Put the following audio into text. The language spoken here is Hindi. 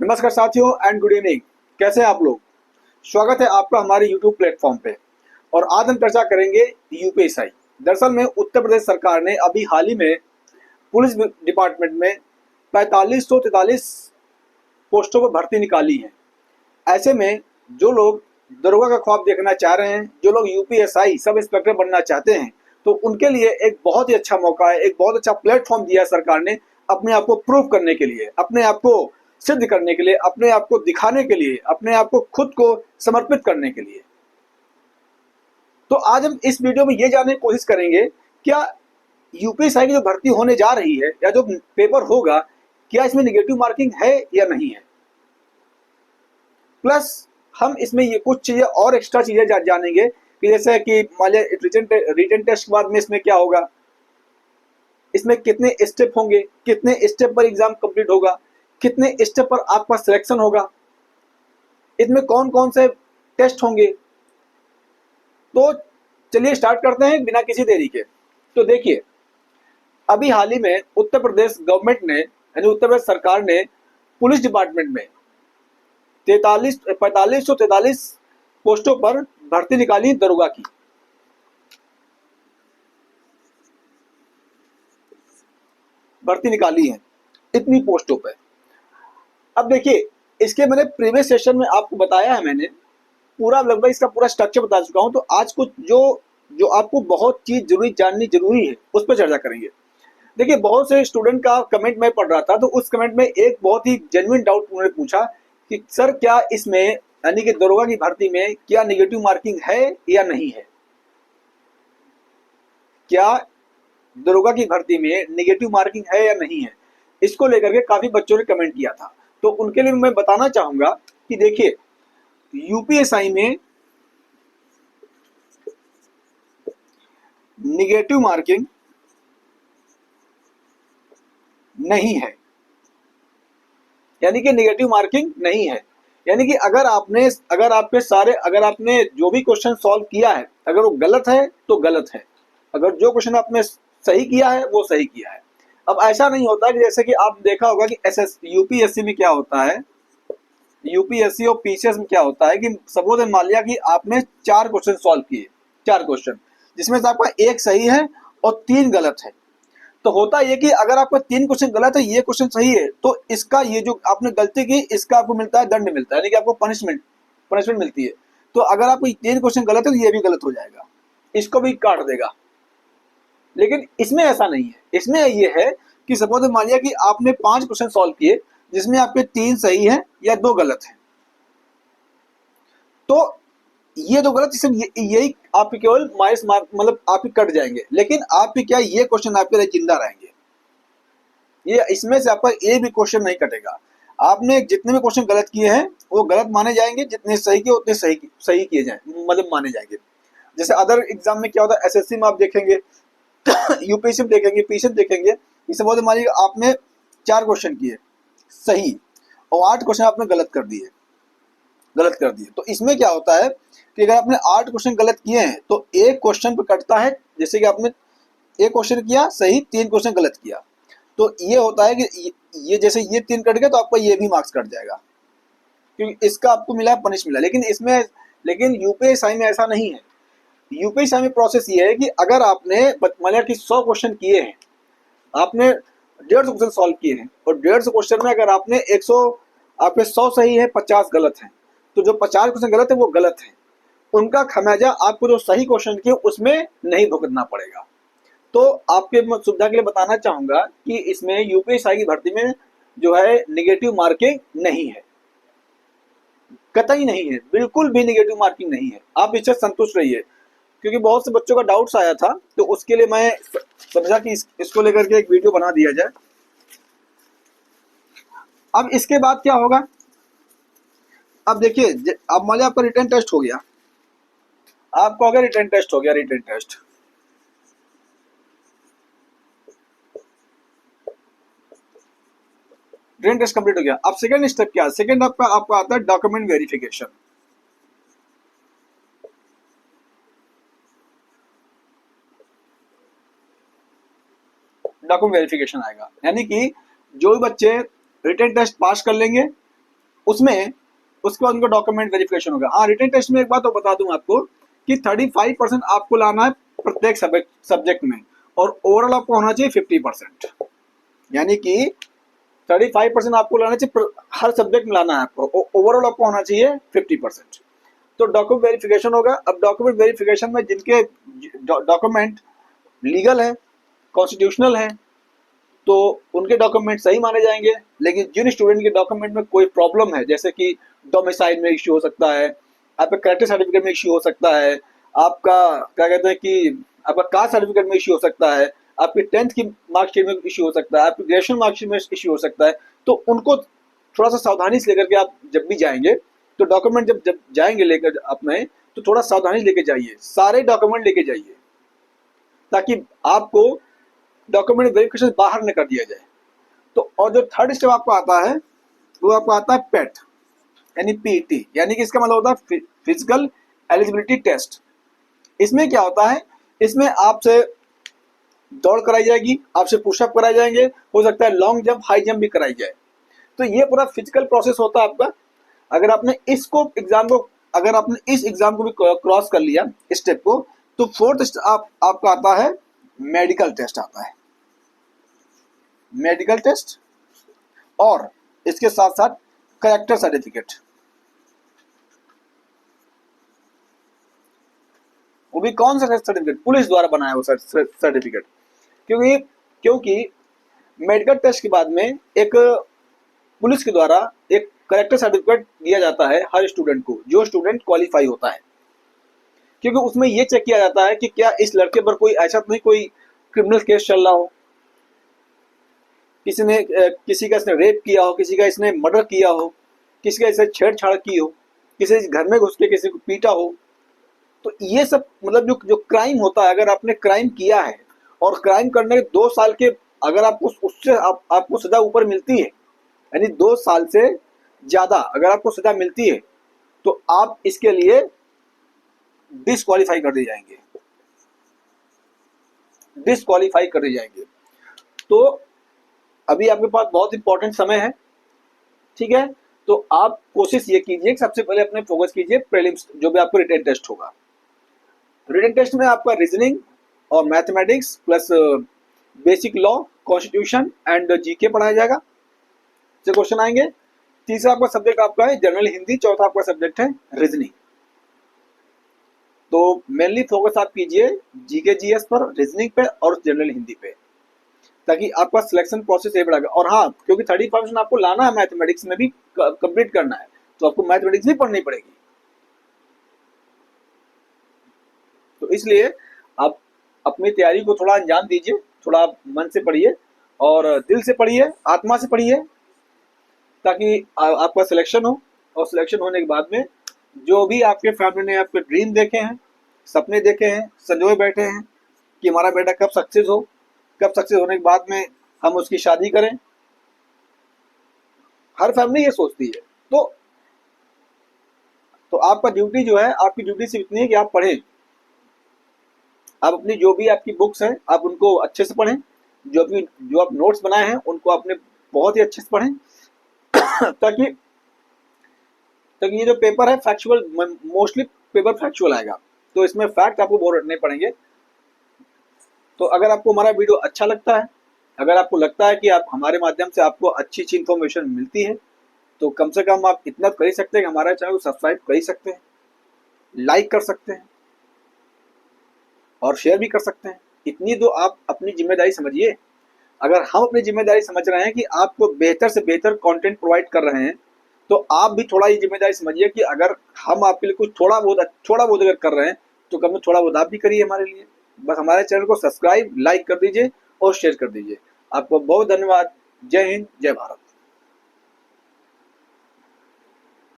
नमस्कार साथियों एंड गुड इवनिंग। कैसे हैं आप लोग। स्वागत है आपका हमारे यूट्यूब प्लेटफॉर्म पे। और आज हम चर्चा करेंगे यूपीएसआई। दरअसल में उत्तर प्रदेश सरकार ने अभी हाल ही में पुलिस डिपार्टमेंट में 4543 पोस्टों पर भर्ती निकाली है। ऐसे में जो लोग दरोगा का ख्वाब देखना चाह रहे हैं, जो लोग यूपीएसआई सब इंस्पेक्टर बनना चाहते हैं, तो उनके लिए एक बहुत ही अच्छा मौका है, एक बहुत अच्छा प्लेटफॉर्म दिया है सरकार ने अपने आप को प्रूव करने के लिए, अपने आप को सिद्ध करने के लिए, अपने आप को दिखाने के लिए, अपने आप को खुद को समर्पित करने के लिए। तो आज हम इस वीडियो में ये जानने की कोशिश करेंगे, क्या यूपीएसआई की जो भर्ती होने जा रही है या जो पेपर होगा, क्या इसमें निगेटिव मार्किंग है या नहीं है। प्लस हम इसमें ये कुछ चीजें और एक्स्ट्रा चीजें जानेंगे कि जैसे कि मान लिया रिटन टेस्ट के बाद में इसमें क्या होगा, इसमें कितने स्टेप होंगे, कितने स्टेप पर एग्जाम कंप्लीट होगा, कितने स्टेप पर आपका सिलेक्शन होगा, इसमें कौन कौन से टेस्ट होंगे। तो चलिए स्टार्ट करते हैं बिना किसी देरी के। तो देखिए, अभी हाल ही में उत्तर प्रदेश गवर्नमेंट ने यानी उत्तर प्रदेश सरकार ने पुलिस डिपार्टमेंट में 4543 पोस्टों पर भर्ती निकाली दरोगा की। भर्ती निकाली है इतनी पोस्टों पर। अब देखिए, इसके मैंने प्रीवियस सेशन में आपको बताया है, मैंने पूरा लगभग इसका पूरा स्ट्रक्चर बता चुका हूं। तो आज कुछ जो जो आपको बहुत चीज जाननी जरूरी है उस पर चर्चा करेंगे। देखिए, बहुत से स्टूडेंट का कमेंट मैं पढ़ रहा था, तो उस कमेंट में एक बहुत ही जेन्युइन डाउट उन्होंने पूछा कि सर क्या इसमें यानी कि दरोगा की भर्ती में क्या निगेटिव मार्किंग है या नहीं है। क्या दरोगा की भर्ती में निगेटिव मार्किंग है या नहीं है, इसको लेकर के काफी बच्चों ने कमेंट किया था। तो उनके लिए मैं बताना चाहूंगा कि देखिए, यूपीएसआई में निगेटिव मार्किंग नहीं है, यानी कि निगेटिव मार्किंग नहीं है। यानी कि अगर आपने जो भी क्वेश्चन सॉल्व किया है, अगर वो गलत है तो गलत है, अगर जो क्वेश्चन आपने सही किया है वो सही किया है। अब ऐसा नहीं होता कि जैसे कि आप देखा होगा कि यूपीएससी में क्या होता है, यूपीएससी और पीसीएस में क्या होता है कि सपोज मान लिया कि आपने 4 क्वेश्चन सॉल्व किए, 4 क्वेश्चन जिसमें से आपका एक सही है और 3 गलत है। तो होता ये कि अगर आपका 3 क्वेश्चन गलत है, ये क्वेश्चन सही है, तो इसका ये जो आपने गलती की इसका आपको मिलता है दंड मिलता है, यानी कि आपको पनिशमेंट मिलती है। तो अगर आपको 3 क्वेश्चन गलत है तो ये भी गलत हो जाएगा, इसको भी काट देगा। लेकिन इसमें ऐसा नहीं है। इसमें ये है कि सपोज मान लिया कि आपने 5 क्वेश्चन सॉल्व किए जिसमें आपके 3 सही है या 2 गलत है, तो ये 2 गलत यही आपके केवल माइनस मार्क मतलब आपके कट जाएंगे। लेकिन आपके क्या ये क्वेश्चन आपके लिए जिंदा रहेंगे, ये इसमें से आपका एक भी क्वेश्चन नहीं कटेगा। आपने जितने भी क्वेश्चन गलत किए हैं वो गलत माने जाएंगे, जितने सही किए उतने सही किए जाए मतलब माने जाएंगे। जैसे अदर एग्जाम में क्या होता है, एसएससी में आप देखेंगे यूपीएससी में देखेंगे, पीसीएस में देखेंगे, इसे बहुत मान लीजिए आपने 4 क्वेश्चन किए सही और 8 क्वेश्चन आपने गलत कर दिए। तो इसमें क्या होता है कि अगर आपने 8 क्वेश्चन गलत किए हैं तो एक क्वेश्चन पे कटता है। जैसे कि आपने एक क्वेश्चन किया सही, 3 क्वेश्चन गलत किया, तो ये होता है कि ये जैसे ये 3 कट गए तो आपका ये भी मार्क्स कट जाएगा, क्योंकि इसका आपको मिला है पनिश मिला। लेकिन यूपीएसआई में ऐसा नहीं है। यूपीएसआई में प्रोसेस ये है कि अगर आपने मान लिया कि 100 क्वेश्चन किए हैं, आपने 150 क्वेश्चन सॉल्व किए हैं और 150 क्वेश्चन में अगर आपने 100 सही है, 50 गलत है, तो जो 50 क्वेश्चन गलत है वो गलत है, उनका खमियाजा आपको जो सही क्वेश्चन किए उसमें नहीं भुगतना पड़ेगा। तो आपके सुविधा के लिए बताना चाहूंगा कि इसमें यूपीएसआई की भर्ती में जो है निगेटिव मार्किंग नहीं है, कतई नहीं है, बिल्कुल भी निगेटिव मार्किंग नहीं है। आप इससे संतुष्ट रहिए, क्योंकि बहुत से बच्चों का डाउट्स आया था, तो उसके लिए मैं समझा कि इसको लेकर के एक वीडियो बना दिया जाए। अब इसके बाद क्या होगा, अब देखिए, अब मान लिया आपका रिटन टेस्ट हो गया, आप कहोगे रिटन टेस्ट हो गया, रिटन टेस्ट कंप्लीट हो गया। अब सेकंड स्टेप क्या है, सेकंड आपका आता है डॉक्यूमेंट वेरिफिकेशन। डॉक्यूमेंट वेरिफिकेशन आएगा, यानी कि जो भी बच्चे रिटन टेस्ट पास कर लेंगे उसमें उसके बाद उनका डॉक्यूमेंट वेरिफिकेशन होगा। हाँ, रिटन टेस्ट में एक बात तो बता दूं आपको कि 35% आपको लाना है प्रत्येक सब्जेक्ट में, और ओवरऑल आपको होना चाहिए 50%। यानी कि 35% आपको लाना चाहिए, हर सब्जेक्ट में लाना है आपको, ओवरऑल आपको होना चाहिए 50%। तो डॉक्यूमेंट वेरिफिकेशन होगा। अब डॉक्यूमेंट वेरिफिकेशन में जिनके डॉक्यूमेंट लीगल है, कॉन्स्टिट्यूशनल है, तो उनके डॉक्यूमेंट सही माने जाएंगे। लेकिन जिन स्टूडेंट के डॉक्यूमेंट में कोई प्रॉब्लम है, जैसे कि डोमिसाइल में इश्यू हो सकता है, आपका कैरेक्टर सर्टिफिकेट में इश्यू हो सकता है, आपका क्या कहते हैं कि आपका कास्ट सर्टिफिकेट में इश्यू हो सकता है, आपकी 10th की मार्कशीट में इश्यू हो सकता है, आपकी ग्रेजुएशन मार्कशीट में इश्यू हो सकता है, तो उनको थोड़ा सा सावधानी से लेकर के आप जब भी जाएंगे, तो डॉक्यूमेंट जब जाएंगे लेकर अपने, तो थोड़ा सावधानी लेके जाइए, सारे डॉक्यूमेंट लेके जाइए, ताकि आपको डॉक्यूमेंट वेरिफिकेशन बाहर न कर दिया जाए। तो और जो थर्ड स्टेप आपको आता है, वो आपको आता है पेट, यानी पीटी, यानी कि इसका मतलब होता है फिजिकल एलिजिबिलिटी टेस्ट। इसमें क्या होता है, इसमें आपसे दौड़ कराई जाएगी, आपसे पुशअप कराए जाएंगे, हो सकता है लॉन्ग जंप, हाई जंप भी कराई जाए। तो ये पूरा फिजिकल प्रोसेस होता है आपका। अगर आपने इसको एग्जाम को अगर आपने इस एग्जाम को भी क्रॉस कर लिया स्टेप को, तो फोर्थ आपका आता है मेडिकल टेस्ट आता है, मेडिकल टेस्ट, और इसके साथ साथ कैरेक्टर सर्टिफिकेट, वो भी कौन सा सर्टिफिकेट, पुलिस द्वारा बनाया वो सर्टिफिकेट। क्योंकि क्योंकि मेडिकल टेस्ट के बाद में एक पुलिस के द्वारा एक कैरेक्टर सर्टिफिकेट दिया जाता है हर स्टूडेंट को, जो स्टूडेंट क्वालिफाई होता है। क्योंकि उसमें ये चेक किया जाता है कि क्या इस लड़के पर कोई ऐसा तो नहीं कोई क्रिमिनल केस चल रहा हो, किसी का इसने रेप किया हो, किसी का इसने मर्डर किया हो, किसी का इसने छेड़छाड़ की हो, किसी घर में घुस के किसी को पीटा हो। तो ये सब मतलब जो क्राइम होता है, अगर आपने क्राइम किया है और क्राइम करने के 2 साल के अगर आपको उससे आपको सजा ऊपर मिलती है, यानी 2 साल से ज्यादा अगर आपको सजा मिलती है, तो आप इसके लिए डिस्क्वालीफाई कर दिए जाएंगे, डिस्क्वालीफाई कर दिए जाएंगे। तो अभी आपके पास बहुत इंपॉर्टेंट समय है, ठीक है। तो आप कोशिश ये कीजिए कि सबसे पहले अपने फोकस कीजिए प्रीलिम्स, जो भी आपको रिटन टेस्ट होगा। रिटन टेस्ट में आपका रीजनिंग और mathematics plus basic law, constitution and GK पढ़ाया जाएगा, से क्वेश्चन आएंगे। तीसरा आपका सब्जेक्ट आपका है जनरल हिंदी, चौथा आपका सब्जेक्ट है रीजनिंग। तो मेनली फोकस आप कीजिए जीके जीएस पर, रीजनिंग पे और जनरल हिंदी पे, ताकि आपका सिलेक्शन प्रोसेस ये बढ़ेगा। और हाँ, क्योंकि 30% आपको लाना है मैथमेटिक्स में भी कंप्लीट करना है, तो आपको मैथमेटिक्स भी पढ़नी पड़ेगी। तो इसलिए आप अपनी तैयारी को थोड़ा अंजाम दीजिए, थोड़ा मन से पढ़िए और दिल से पढ़िए, आत्मा से पढ़िए, ताकि आपका सिलेक्शन हो। और सिलेक्शन होने के बाद में जो भी आपके फैमिली ने आपके ड्रीम देखे हैं, सपने देखे हैं, संजोए बैठे हैं कि हमारा बेटा कब सक्सेस हो, कब सक्सेस होने के बाद में हम उसकी शादी करें, हर फैमिली ये सोचती है। तो आपका ड्यूटी जो है, आपकी ड्यूटी सिर्फ इतनी है कि आप पढ़ें। आप अपनी जो भी आपकी बुक्स हैं आप उनको अच्छे से पढ़ें, जो आप नोट्स बनाए हैं उनको आपने बहुत ही अच्छे से पढ़ें ताकि ये जो पेपर है फैक्चुअल, मोस्टली पेपर फैक्चुअल आएगा, तो इसमें फैक्ट आपको बहुत रटने पड़ेंगे। तो अगर आपको हमारा वीडियो अच्छा लगता है, अगर आपको लगता है कि आप हमारे माध्यम से आपको अच्छी अच्छी इन्फॉर्मेशन मिलती है, तो कम से कम आप इतना कर ही सकते हैं कि हमारा चैनल को सब्सक्राइब कर ही सकते हैं, लाइक कर सकते हैं और शेयर भी कर सकते हैं। इतनी तो आप अपनी जिम्मेदारी समझिए। अगर हम अपनी जिम्मेदारी समझ रहे हैं कि आपको बेहतर से बेहतर कंटेंट प्रोवाइड कर रहे हैं, तो आप भी थोड़ा ये जिम्मेदारी समझिए कि अगर हम आपके लिए कुछ थोड़ा बहुत अगर कर रहे हैं, तो कम से थोड़ा बहुत आप भी करिए हमारे लिए। बस हमारे चैनल को सब्सक्राइब, लाइक कर दीजिए और शेयर कर दीजिए। आपको बहुत धन्यवाद। जय हिंद, जय भारत।